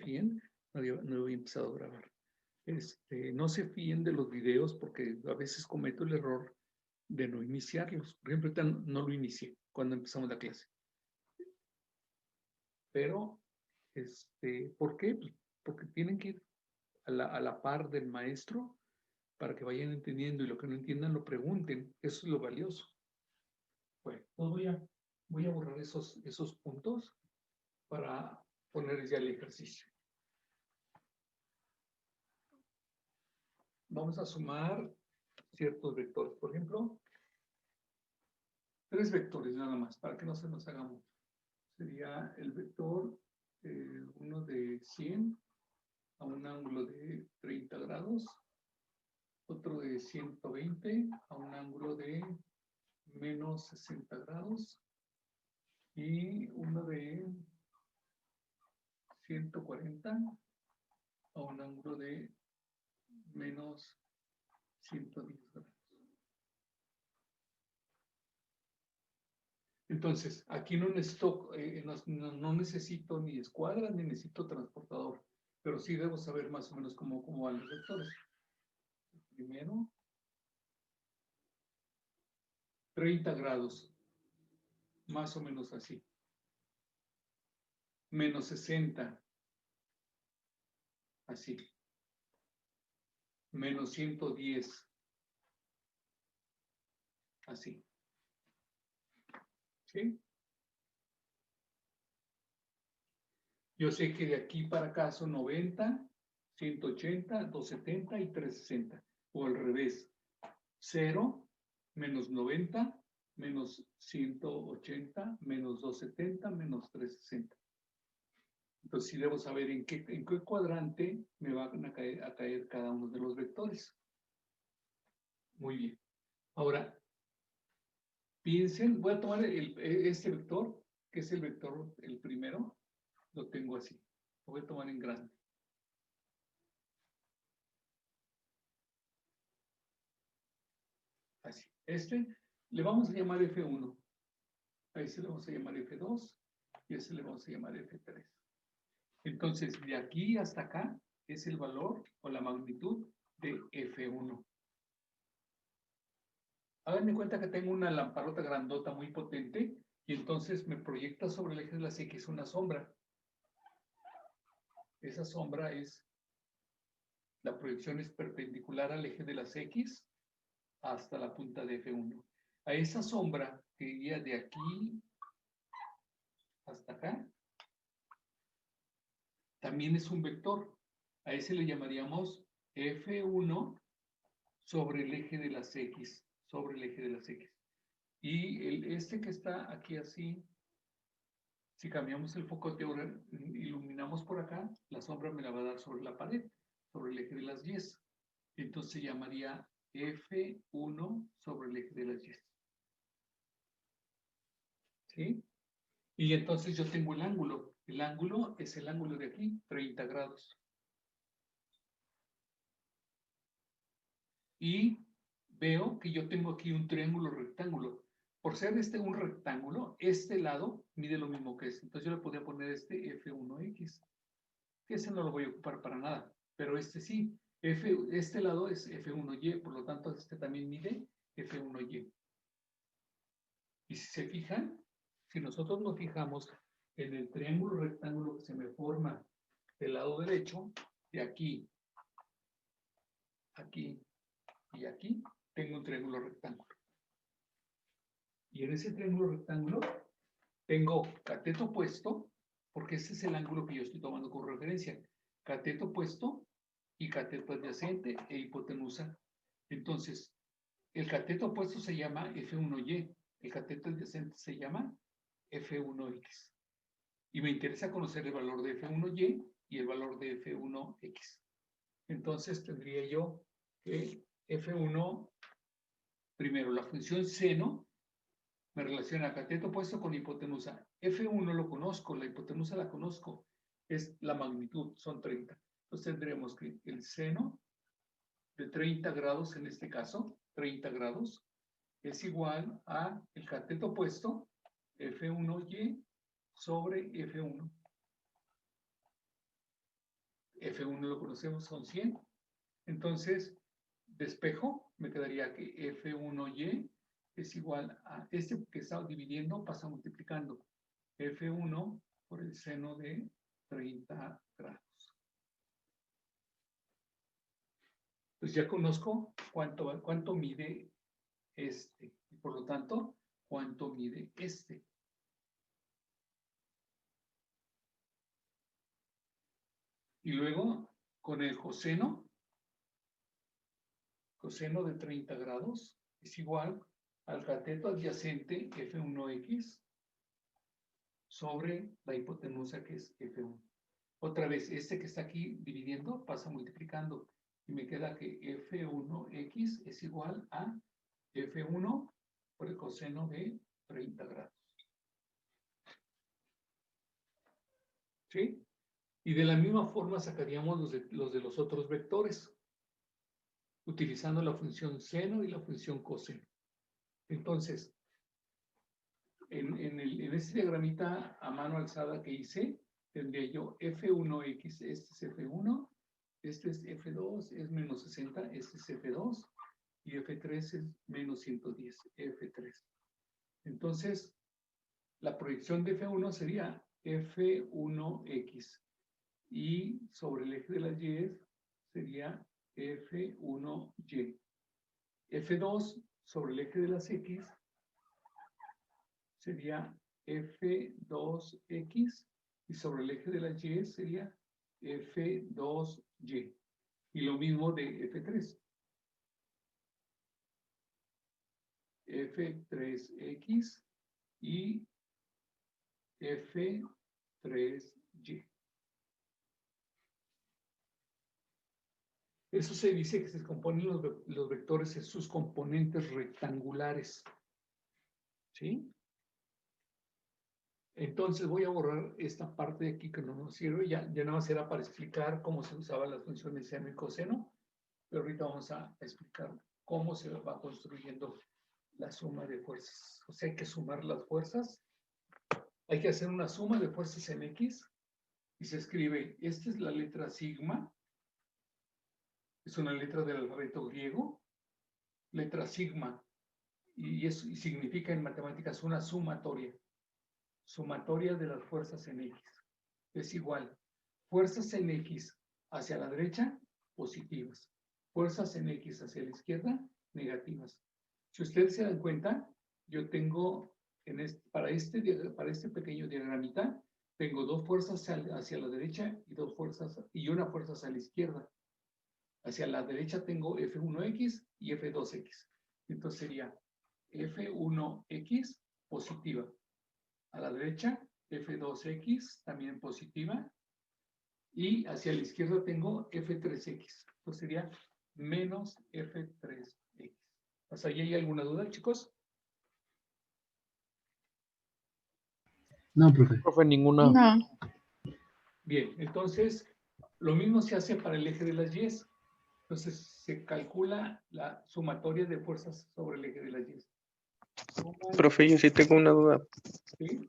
fíen, no había empezado a grabar. No se fíen de los videos porque a veces cometo el error de no iniciarlos. Por ejemplo, ahorita no lo inicié cuando empezamos la clase. Pero, ¿por qué? Pues porque tienen que ir a la par del maestro para que vayan entendiendo y lo que no entiendan lo pregunten. Eso es lo valioso. Bueno, pues voy a borrar esos puntos para poner ya el ejercicio. Vamos a sumar ciertos vectores. Por ejemplo, 3 vectores nada más, para que no se nos haga mucho. Sería el vector, uno de 100 a un ángulo de 30 grados, otro de 120 a un ángulo de menos 60 grados, y uno de 140 a un ángulo de menos 110 grados. Entonces, aquí no necesito, no necesito ni escuadra ni necesito transportador, pero sí debo saber más o menos cómo van los vectores. Primero, 30 grados, más o menos así. Menos 60, así. Menos 110, así. ¿Sí? Yo sé que de aquí para acá son 90, 180, 270 y 360. O al revés. 0, menos 90, menos 180, menos 270, menos 360. Entonces sí debo saber en qué cuadrante me van a caer cada uno de los vectores. Muy bien. Ahora, piensen, voy a tomar este vector, que es el vector, el primero, lo tengo así. Lo voy a tomar en grande. Así. Le vamos a llamar F1. A ese le vamos a llamar F2 y a ese le vamos a llamar F3. Entonces, de aquí hasta acá es el valor o la magnitud de F1. Háganme cuenta que tengo una lamparota grandota muy potente y entonces me proyecta sobre el eje de las X una sombra. Esa sombra la proyección es perpendicular al eje de las X hasta la punta de F1. A esa sombra que iría de aquí hasta acá, también es un vector. A ese le llamaríamos F1 sobre el eje de las X, sobre el eje de las X. Y este que está aquí así, si cambiamos el foco de ahora, iluminamos por acá, la sombra me la va a dar sobre la pared, sobre el eje de las Y. Entonces se llamaría F1 sobre el eje de las Y. ¿Sí? Y entonces yo tengo el ángulo. El ángulo es el ángulo de aquí, 30 grados. Y veo que yo tengo aquí un triángulo rectángulo. Por ser un rectángulo, este lado mide lo mismo que este. Entonces yo le podría poner este F1X. Que ese no lo voy a ocupar para nada, pero este sí. Este lado es F1Y, por lo tanto este también mide F1Y. Y si se fijan, si nosotros nos fijamos en el triángulo rectángulo que se me forma del lado derecho, de aquí, aquí y aquí, tengo un triángulo rectángulo. Y en ese triángulo rectángulo tengo cateto opuesto, porque ese es el ángulo que yo estoy tomando como referencia. Cateto opuesto y cateto adyacente e hipotenusa. Entonces, el cateto opuesto se llama F1Y, el cateto adyacente se llama F1X. Y me interesa conocer el valor de F1Y y el valor de F1X. Entonces tendría yo que F1, primero la función seno, me relaciona cateto opuesto con hipotenusa. F1 lo conozco, la hipotenusa la conozco, es la magnitud, son 30. Entonces tendremos que el seno de 30 grados, en este caso, 30 grados, es igual a el cateto opuesto, F1Y sobre F1. F1 lo conocemos, son 100. Entonces, despejo, me quedaría que F1Y es igual a este que está dividiendo, pasa multiplicando F1 por el seno de 30 grados. Pues ya conozco cuánto mide este, y por lo tanto, cuánto mide este. Y luego, con el coseno de 30 grados es igual al cateto adyacente F1X sobre la hipotenusa que es F1. Otra vez, este que está aquí dividiendo pasa multiplicando y me queda que F1X es igual a F1 por el coseno de 30 grados. ¿Sí? Y de la misma forma sacaríamos los de los otros vectores, utilizando la función seno y la función coseno. Entonces, en este diagramita a mano alzada que hice, tendría yo F1X, este es F1, este es F2, es menos 60, este es F2, y F3 es menos 110, F3. Entonces, la proyección de F1 sería F1X, y sobre el eje de las Y sería F1Y. F2 sobre el eje de las X sería F2X y sobre el eje de las Y sería F2Y. Y lo mismo de F3. F3X y F3Y. Eso se dice que se componen los vectores en sus componentes rectangulares. ¿Sí? Entonces voy a borrar esta parte de aquí que no nos sirve. Ya nada más era para explicar cómo se usaban las funciones seno y coseno. Pero ahorita vamos a explicar cómo se va construyendo la suma de fuerzas. O sea, hay que sumar las fuerzas. Hay que hacer una suma de fuerzas en X. Y se escribe, esta es la letra sigma. Es una letra del alfabeto griego. Letra sigma. Y significa en matemáticas una sumatoria. Sumatoria de las fuerzas en X. Es igual. Fuerzas en X hacia la derecha, positivas. Fuerzas en X hacia la izquierda, negativas. Si ustedes se dan cuenta, yo tengo, para este pequeño diagramita, tengo dos fuerzas hacia la derecha y una fuerza hacia la izquierda. Hacia la derecha tengo F1X y F2X. Entonces sería F1X positiva. A la derecha, F2X también positiva. Y hacia la izquierda tengo F3X. Entonces sería menos F3X. ¿Hasta ahí hay alguna duda, chicos? No, profe. Profe, ninguna. No. Bien, entonces lo mismo se hace para el eje de las Y. Entonces se calcula la sumatoria de fuerzas sobre el eje de las Y. Profe, yo sí tengo una duda. ¿Sí?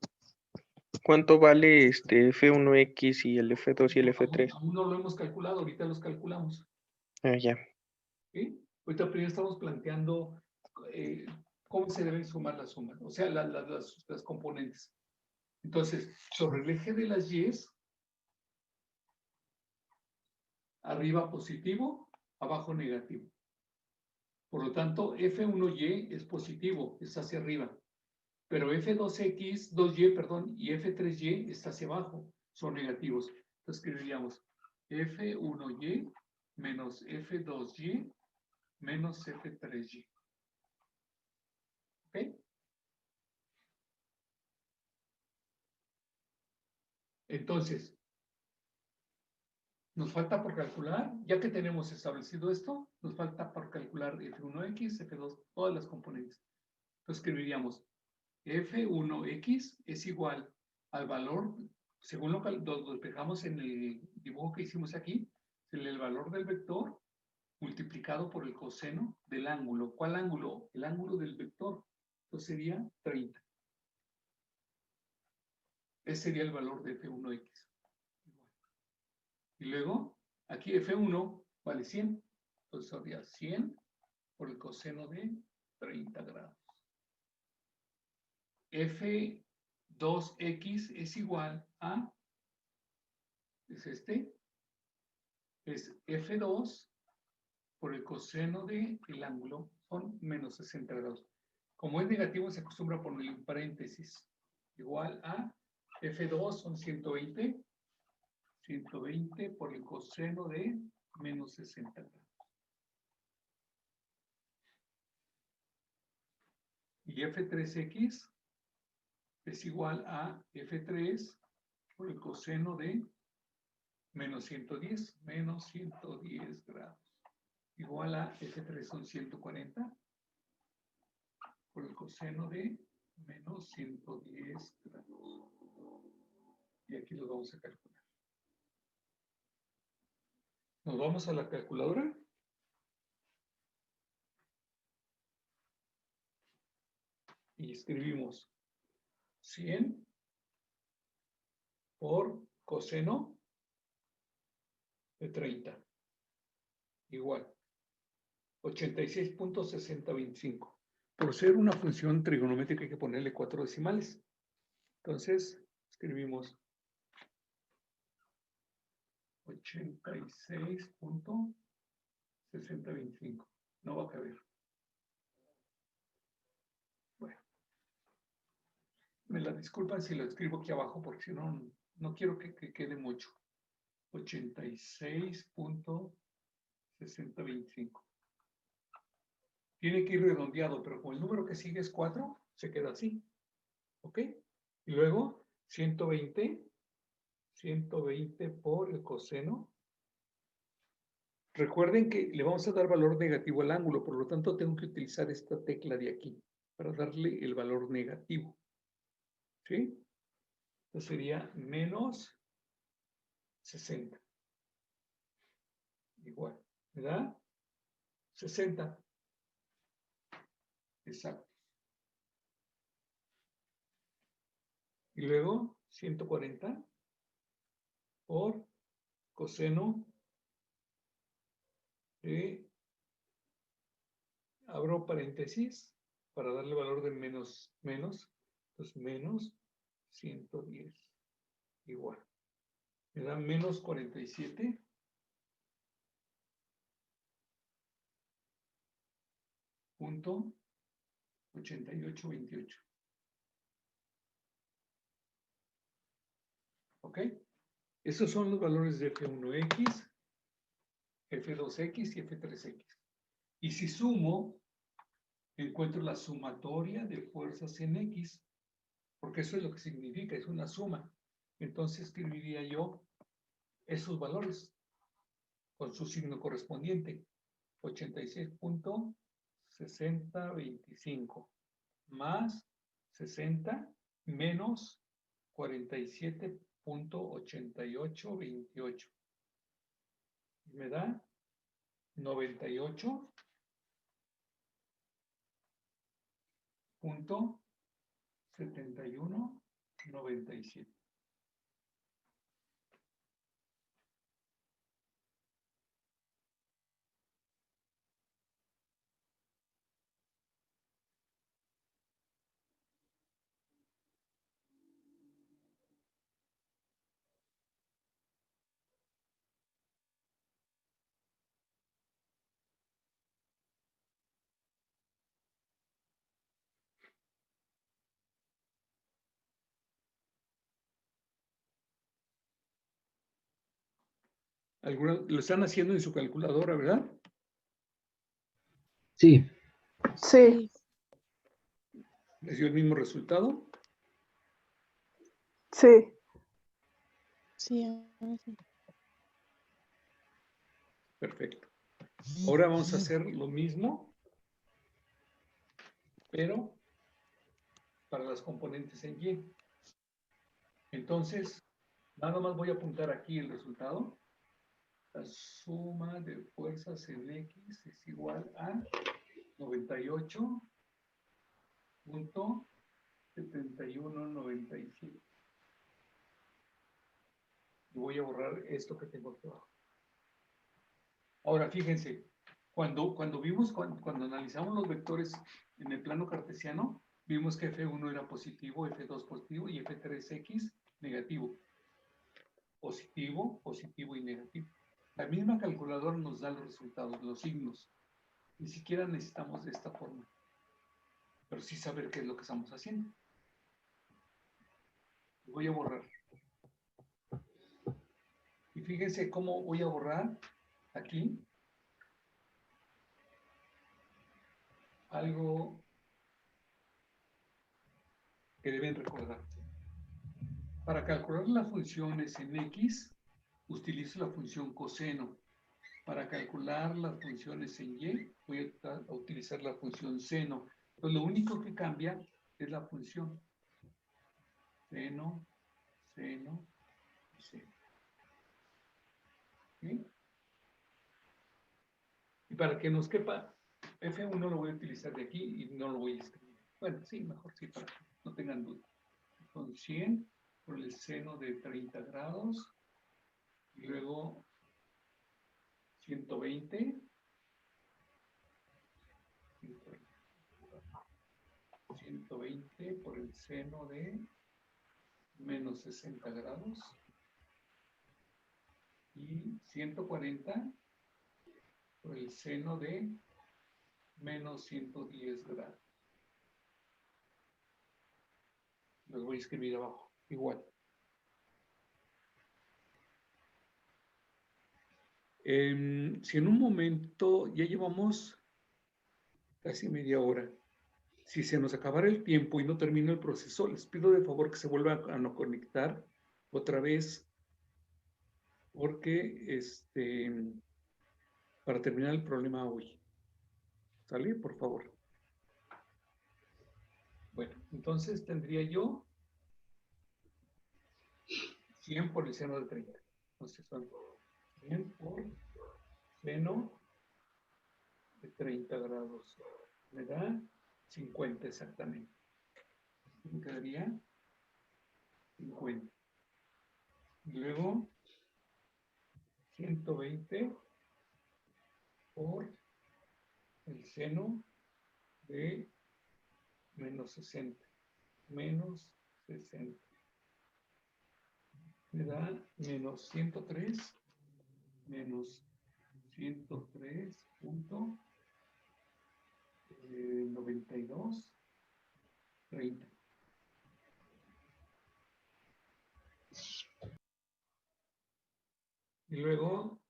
¿Cuánto vale F1X y el F2 y el F3? Aún no lo hemos calculado, ahorita los calculamos. Ah, ya. ¿Sí? Ahorita primero estamos planteando cómo se deben sumar las sumas, o sea, las componentes. Entonces, sobre el eje de las Y, arriba positivo, abajo negativo. Por lo tanto, F1Y es positivo, es hacia arriba. Pero F2X, 2Y, perdón, y F3Y está hacia abajo, son negativos. Entonces escribiríamos F1Y menos F2Y menos F3Y. ¿Ok? Entonces, nos falta por calcular, ya que tenemos establecido esto, nos falta por calcular F1X, F2, todas las componentes. Entonces escribiríamos F1X es igual al valor, según lo despejamos en el dibujo que hicimos aquí, el valor del vector multiplicado por el coseno del ángulo. ¿Cuál ángulo? El ángulo del vector. Entonces sería 30. Ese sería el valor de F1X. Y luego Aquí F1 vale 100. Entonces sería 100 por el coseno de 30 grados. F2x es igual a, es este, es F2 por el coseno del ángulo, son menos 60 grados. Como es negativo, se acostumbra a ponerle un paréntesis. Igual a F2 son 120. 120 por el coseno de menos 60 grados. Y F3x es igual a F3 por el coseno de menos 110 grados. Igual a F3 son 140 por el coseno de menos 110 grados. Y aquí lo vamos a calcular. Nos vamos a la calculadora. Y escribimos 100 por coseno de 30. Igual. 86.6025. Por ser una función trigonométrica hay que ponerle 4 decimales. Entonces, escribimos 86.6025. No va a caber. Bueno. Me la disculpan si lo escribo aquí abajo porque si no, no quiero que quede mucho. 86.6025. Tiene que ir redondeado, pero como el número que sigue es 4, se queda así. ¿Ok? Y luego 120 por el coseno. Recuerden que le vamos a dar valor negativo al ángulo, por lo tanto tengo que utilizar esta tecla de aquí para darle el valor negativo. ¿Sí? Entonces sería menos 60. Igual, ¿verdad? 60. Exacto. Y luego 140 por coseno de, abro paréntesis para darle valor de menos, entonces menos 110. Igual. Me da menos 47. Punto 8828. ¿Ok? Esos son los valores de F1x, F2x y F3x. Y si sumo, encuentro la sumatoria de fuerzas en X, porque eso es lo que significa, es una suma. Entonces escribiría yo esos valores con su signo correspondiente. 86.6025 más 60 menos 47.8828. Me da 98.7197. Lo están haciendo en su calculadora, ¿verdad? Sí. Sí, ¿Les dio el mismo resultado? sí. Sí, ahora sí. Perfecto. Ahora vamos a hacer lo mismo, pero para las componentes en Y. Entonces, nada más voy a apuntar aquí el resultado. La suma de fuerzas en X es igual a 98.7197. Y voy a borrar esto que tengo aquí abajo. Ahora, fíjense, cuando analizamos los vectores en el plano cartesiano, vimos que F1 era positivo, F2 positivo y F3X negativo. Positivo, positivo y negativo. La misma calculadora nos da los resultados, los signos. Ni siquiera necesitamos de esta forma. Pero sí saber qué es lo que estamos haciendo. Voy a borrar. Y fíjense cómo voy a borrar aquí algo que deben recordar. Para calcular las funciones en X, utilizo la función coseno. Para calcular las funciones en Y, voy a utilizar la función seno. Entonces, lo único que cambia es la función. Seno, seno, seno. ¿Sí? Y para que nos quepa, F1 lo voy a utilizar de aquí y no lo voy a escribir. Bueno, sí, mejor sí, para que no tengan duda. Son 100 por el seno de 30 grados y luego 120 por el seno de menos 60 grados y 140 por el seno de menos 110 grados. Los voy a escribir abajo, igual. Si en un momento ya llevamos casi media hora, si se nos acabara el tiempo y no termina el proceso, les pido de favor que se vuelvan a no conectar otra vez, porque para terminar el problema hoy. ¿Sale? Por favor. Bueno, entonces tendría yo 100 por el seno de 30. Entonces son 100 por seno de 30 grados. Me da 50 exactamente. Me quedaría 50. Y luego 120 por el seno de menos 60. Menos 60. Me da menos 103. Menos 103.92. 30. Y luego,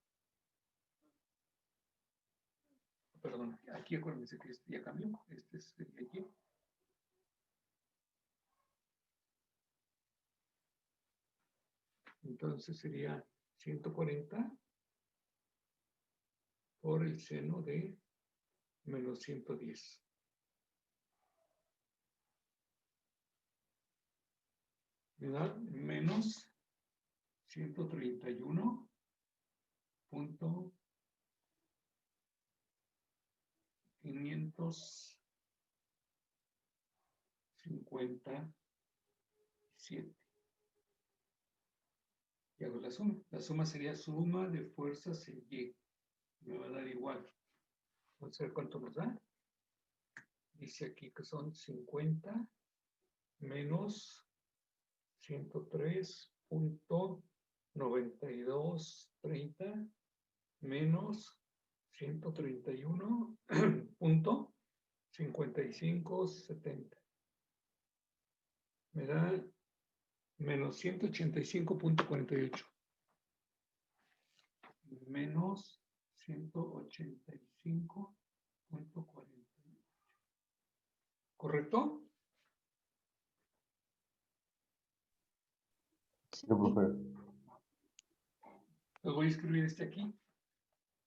perdón, aquí acuérdense que este ya cambió. Este sería aquí. Entonces sería 140 por el seno de menos 110. Me da menos 131.557. Y hago la suma. La suma sería suma de fuerzas en Y. Me va a dar igual. Vamos a ver cuánto nos da. Dice aquí que son 50 menos 103.9230 menos 131.5570. Me da menos 185.48. Menos 185.48. ¿Correcto? Sí. Pues voy a escribir aquí.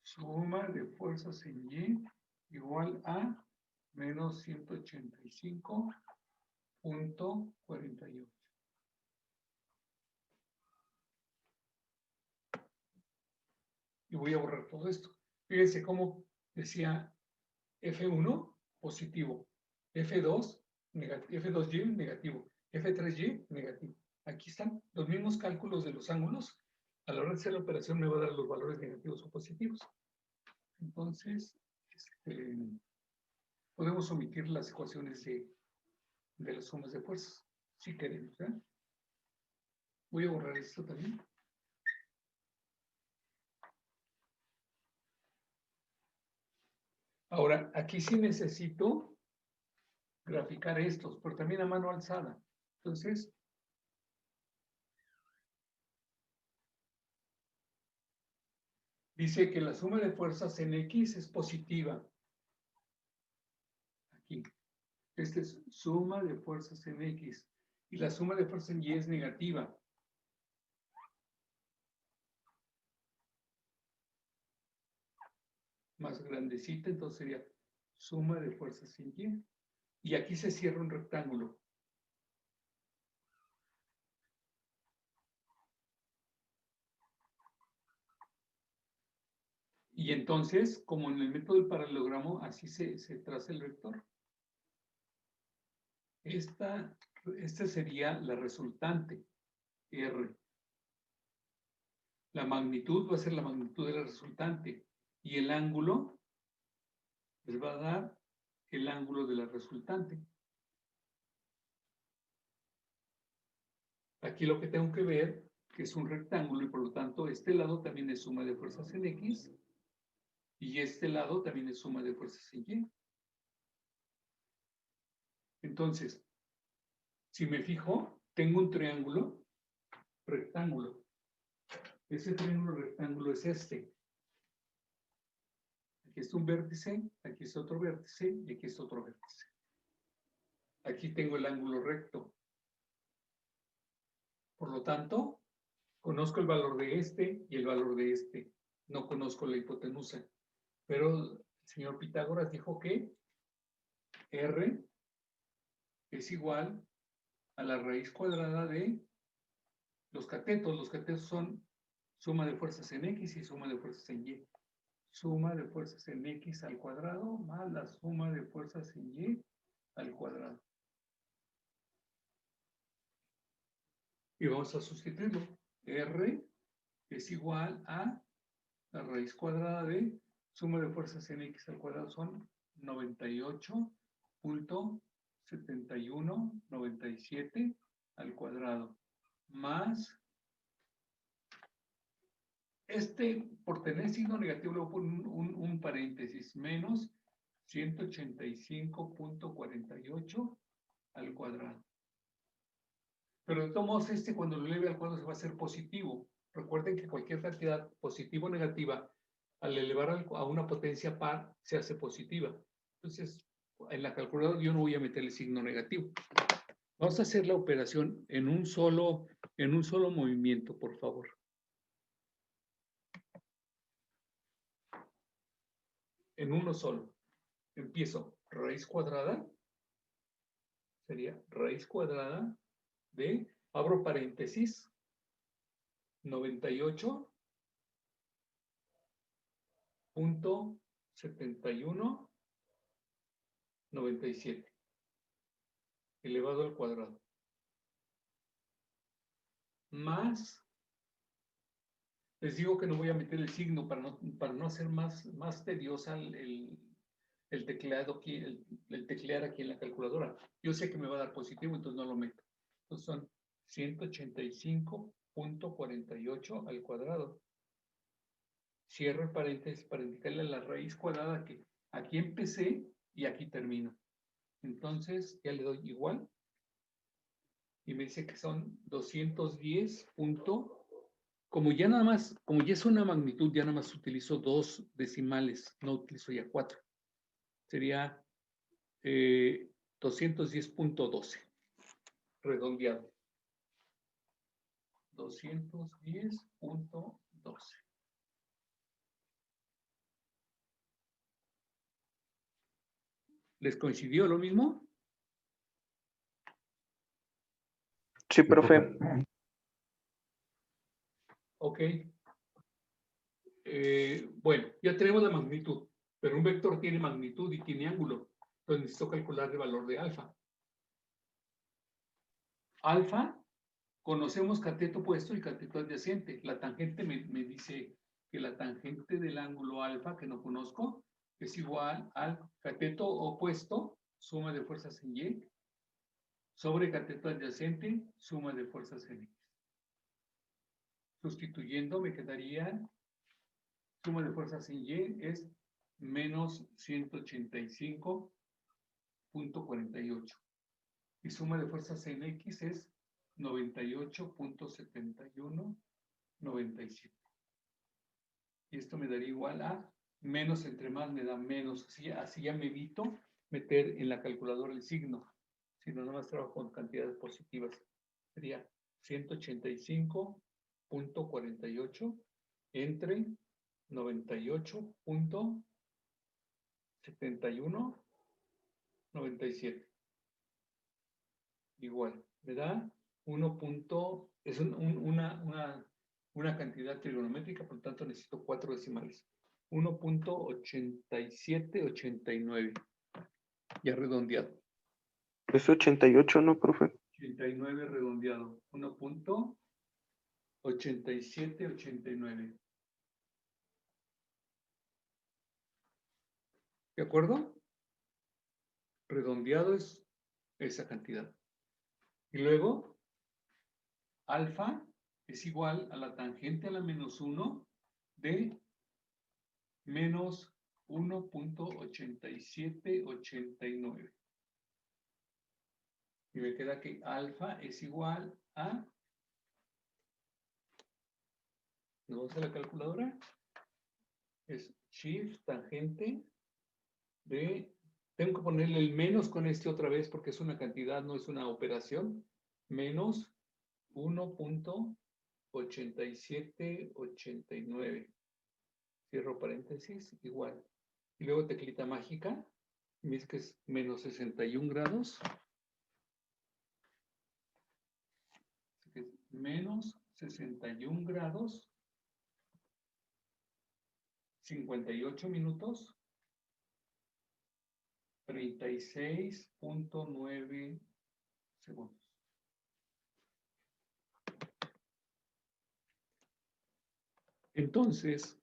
Suma de fuerzas en Y igual a menos 185.48. Y voy a borrar todo esto. Fíjense cómo decía F1 positivo, F2 negativo, F2Y negativo, F3Y negativo. Aquí están los mismos cálculos de los ángulos. A la hora de hacer la operación me va a dar los valores negativos o positivos. Entonces, podemos omitir las ecuaciones de las sumas de fuerzas, si queremos. Voy a borrar esto también. Ahora, aquí sí necesito graficar estos, pero también a mano alzada. Entonces, dice que la suma de fuerzas en X es positiva. Aquí. Esta es suma de fuerzas en X. Y la suma de fuerzas en Y es negativa. Más grandecita, entonces sería suma de fuerzas en Y. Y aquí se cierra un rectángulo. Y entonces, como en el método del paralelogramo, así se traza el vector. Esta sería la resultante, R. La magnitud va a ser la magnitud de la resultante. Y el ángulo les va a dar el ángulo de la resultante. Aquí lo que tengo que ver, que es un rectángulo, y por lo tanto este lado también es suma de fuerzas en X, y este lado también es suma de fuerzas en Y. Entonces, si me fijo, tengo un triángulo rectángulo. Ese triángulo rectángulo es este. Aquí está un vértice, aquí está otro vértice, y aquí está otro vértice. Aquí tengo el ángulo recto. Por lo tanto, conozco el valor de este y el valor de este. No conozco la hipotenusa. Pero el señor Pitágoras dijo que R es igual a la raíz cuadrada de los catetos. Los catetos son suma de fuerzas en X y suma de fuerzas en Y. Suma de fuerzas en X al cuadrado más la suma de fuerzas en Y al cuadrado. Y vamos a sustituirlo. R es igual a la raíz cuadrada de suma de fuerzas en X al cuadrado son 98.7197 al cuadrado más por tener signo negativo, luego por un paréntesis, menos 185.48 al cuadrado. Pero de todos modos, cuando lo eleve al cuadrado se va a hacer positivo. Recuerden que cualquier cantidad positiva o negativa, al elevar a una potencia par, se hace positiva. Entonces, en la calculadora yo no voy a meter el signo negativo. Vamos a hacer la operación en un solo movimiento, por favor. En uno solo. Empiezo raíz cuadrada. Sería raíz cuadrada de, abro paréntesis, 98.7197 elevado al cuadrado más, les digo que no voy a meter el signo para no hacer más tediosa el tecleado aquí, el teclear aquí en la calculadora. Yo sé que me va a dar positivo, entonces no lo meto. Entonces son 185.48 al cuadrado. Cierro el paréntesis para indicarle la raíz cuadrada que aquí empecé y aquí termino. Entonces ya le doy igual. Y me dice que son 210. Como ya es una magnitud, ya nada más utilizo 2 decimales, no utilizo ya 4. Sería 210.12. Redondeado. 210.12. ¿Les coincidió lo mismo? Sí, profe. Ok. Bueno, ya tenemos la magnitud, pero un vector tiene magnitud y tiene ángulo. Entonces necesito calcular el valor de alfa. Alfa, conocemos cateto opuesto y cateto adyacente. La tangente me dice que la tangente del ángulo alfa, que no conozco, es igual al cateto opuesto, suma de fuerzas en Y, sobre cateto adyacente, suma de fuerzas en X. Sustituyendo me quedaría, suma de fuerzas en Y es menos 185.48. Y suma de fuerzas en X es 98.7197. Y esto me daría igual a menos entre más me da menos. Así ya me evito meter en la calculadora el signo. Si no, nomás trabajo con cantidades positivas. Sería 185.48 entre 98.7197. Igual, me da 1. Es una cantidad trigonométrica, por lo tanto necesito 4 decimales. 1.8789. Ya redondeado. Es 88, ¿no, profe? 89 redondeado. 1.8789. ¿De acuerdo? Redondeado es esa cantidad. Y luego, alfa es igual a la tangente a la menos 1 de menos 1.8789. Y me queda que alfa es igual a... ¿Nos vamos a la calculadora? Es shift tangente de... Tengo que ponerle el menos con este otra vez porque es una cantidad, no es una operación. Menos 1.8789. Cierro paréntesis, igual. Y luego teclita mágica. ¿Ves que es menos 61 grados? Es menos 61 grados. 58 minutos. 36.9 segundos. Entonces,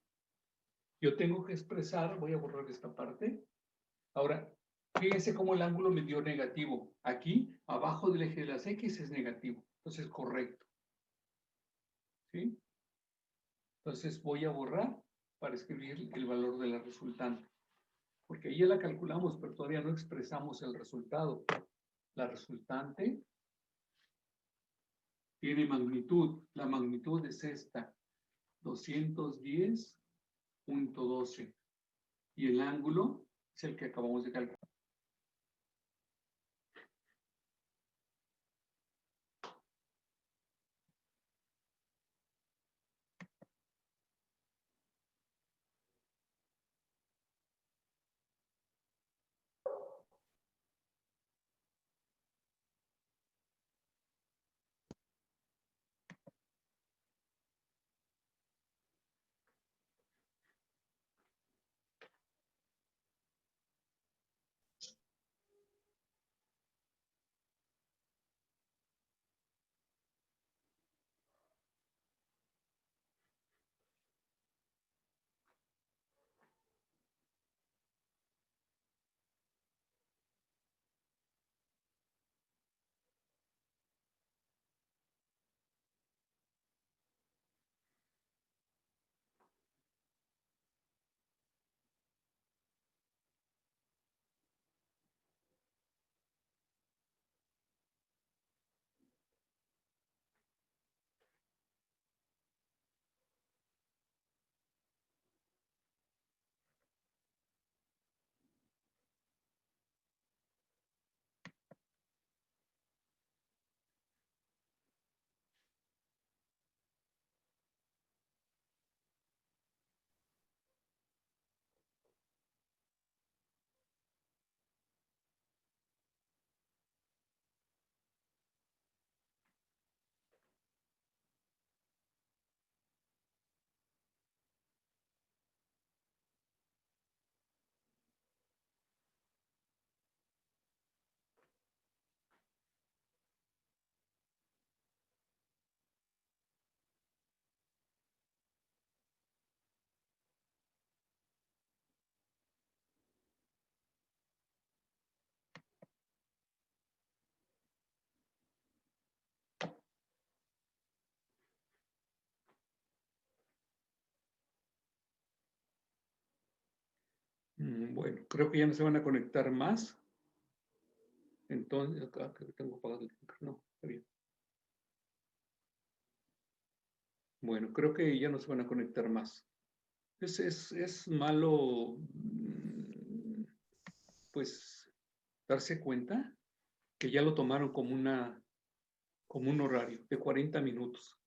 yo tengo que expresar, voy a borrar esta parte. Ahora, fíjense cómo el ángulo me dio negativo. Aquí, abajo del eje de las X es negativo. Entonces, correcto. ¿Sí? Entonces, voy a borrar para escribir el valor de la resultante. Porque ahí ya la calculamos, pero todavía no expresamos el resultado. La resultante tiene magnitud. La magnitud es esta. 210.12. Y el ángulo es el que acabamos de calcular. Bueno, creo que ya no se van a conectar más. Entonces, acá creo que tengo apagado el micrófono. No, está bien. Bueno, creo que ya no se van a conectar más. Es malo, pues, darse cuenta que ya lo tomaron como un horario de 40 minutos.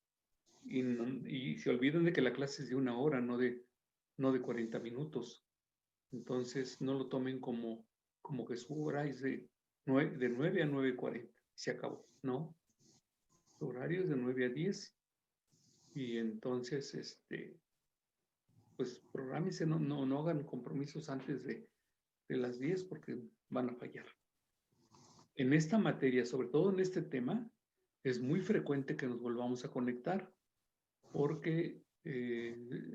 Y se olvidan de que la clase es de 1 hora, no de 40 minutos. Entonces, no lo tomen como que su hora es de 9 a 9:40. Se acabó, ¿no? Su horario es de 9 a 10. Y entonces, pues, prográmense, no hagan compromisos antes de las 10 porque van a fallar. En esta materia, sobre todo en este tema, es muy frecuente que nos volvamos a conectar porque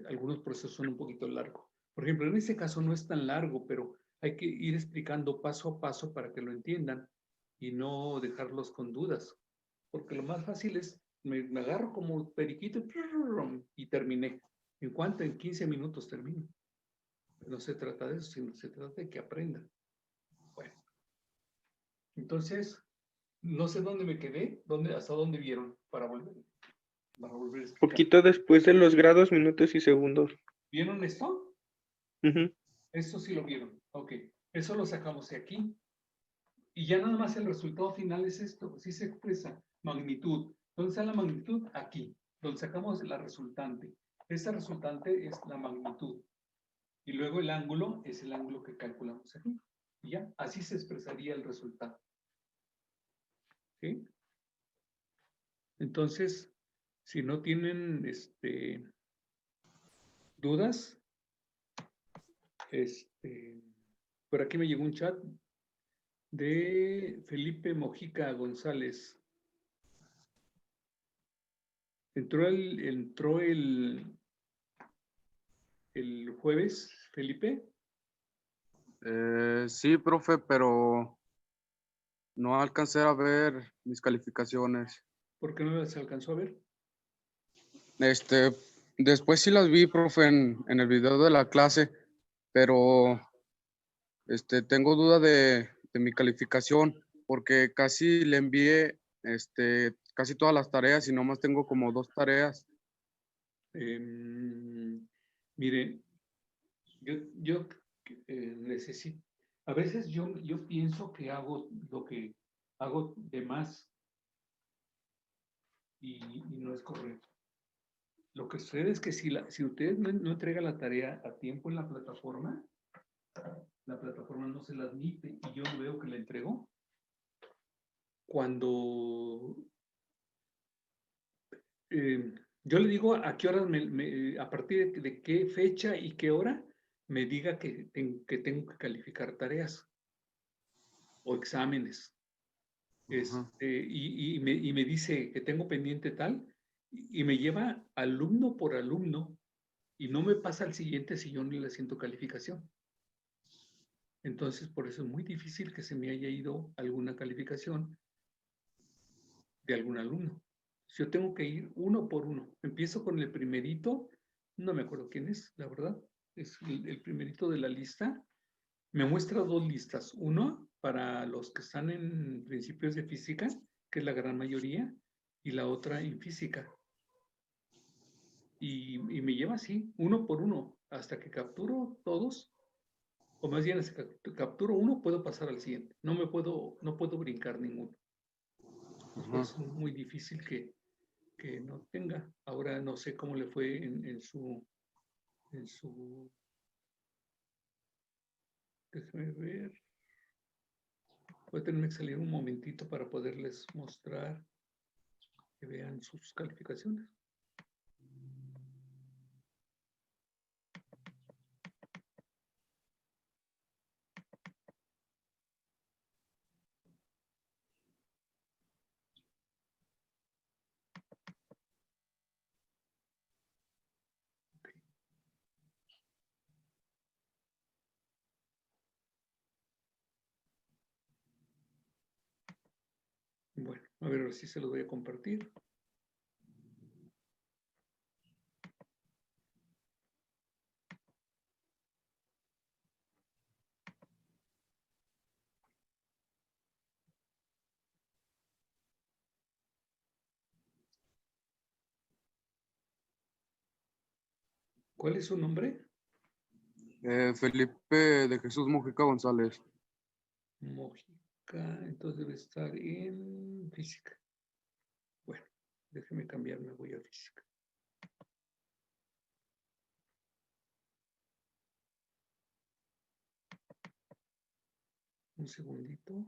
algunos procesos son un poquito largos. Por ejemplo, en este caso no es tan largo, pero hay que ir explicando paso a paso para que lo entiendan y no dejarlos con dudas. Porque lo más fácil es, me agarro como periquito y terminé. ¿En cuánto? En 15 minutos termino. No se trata de eso, sino se trata de que aprendan. Bueno, entonces, no sé dónde me quedé, hasta dónde vieron para volver a explicar. Poquito después de los grados, minutos y segundos. ¿Vieron esto? Ujú. Esto sí lo vieron. Ok, eso lo sacamos de aquí. Y ya nada más el resultado final es esto. Así se expresa magnitud. ¿Dónde está la magnitud? Aquí, donde sacamos la resultante. Esta resultante es la magnitud. Y luego el ángulo es el ángulo que calculamos aquí. Y ya, así se expresaría el resultado. ¿Sí? Entonces, si no tienen dudas, por aquí me llegó un chat de Felipe Mojica González. Entró el jueves, Felipe. Sí, profe, pero no alcancé a ver mis calificaciones. ¿Por qué no las alcanzó a ver? Después sí las vi, profe, en el video de la clase, pero tengo duda de mi calificación, porque casi le envié casi todas las tareas y nomás tengo como 2 tareas. Mire, yo necesito, a veces yo pienso que hago lo que hago de más y no es correcto. Lo que sucede es que si usted no entrega la tarea a tiempo en la plataforma no se la admite y yo no veo que la entregó. Cuando yo le digo a qué horas, a partir de qué fecha y qué hora me diga que tengo que calificar tareas o exámenes. Y me dice que tengo pendiente tal y me lleva alumno por alumno y no me pasa al siguiente si yo no le siento calificación. Entonces, por eso es muy difícil que se me haya ido alguna calificación de algún alumno. Yo tengo que ir uno por uno. Empiezo con el primerito, no me acuerdo quién es, la verdad, es el primerito de la lista. Me muestra 2 listas, uno para los que están en principios de física, que es la gran mayoría, y la otra en física. Y me lleva así, uno por uno, hasta que capturo todos, o más bien hasta que capturo uno, puedo pasar al siguiente. No puedo brincar ninguno. Es muy difícil que no tenga. Ahora no sé cómo le fue en su déjame ver. Voy a tener que salir un momentito para poderles mostrar que vean sus calificaciones. Bueno, a ver si se los voy a compartir. ¿Cuál es su nombre? Felipe de Jesús Mojica González. Mojica, entonces debe estar en física. Bueno, déjeme cambiarme, voy a física. Un segundito.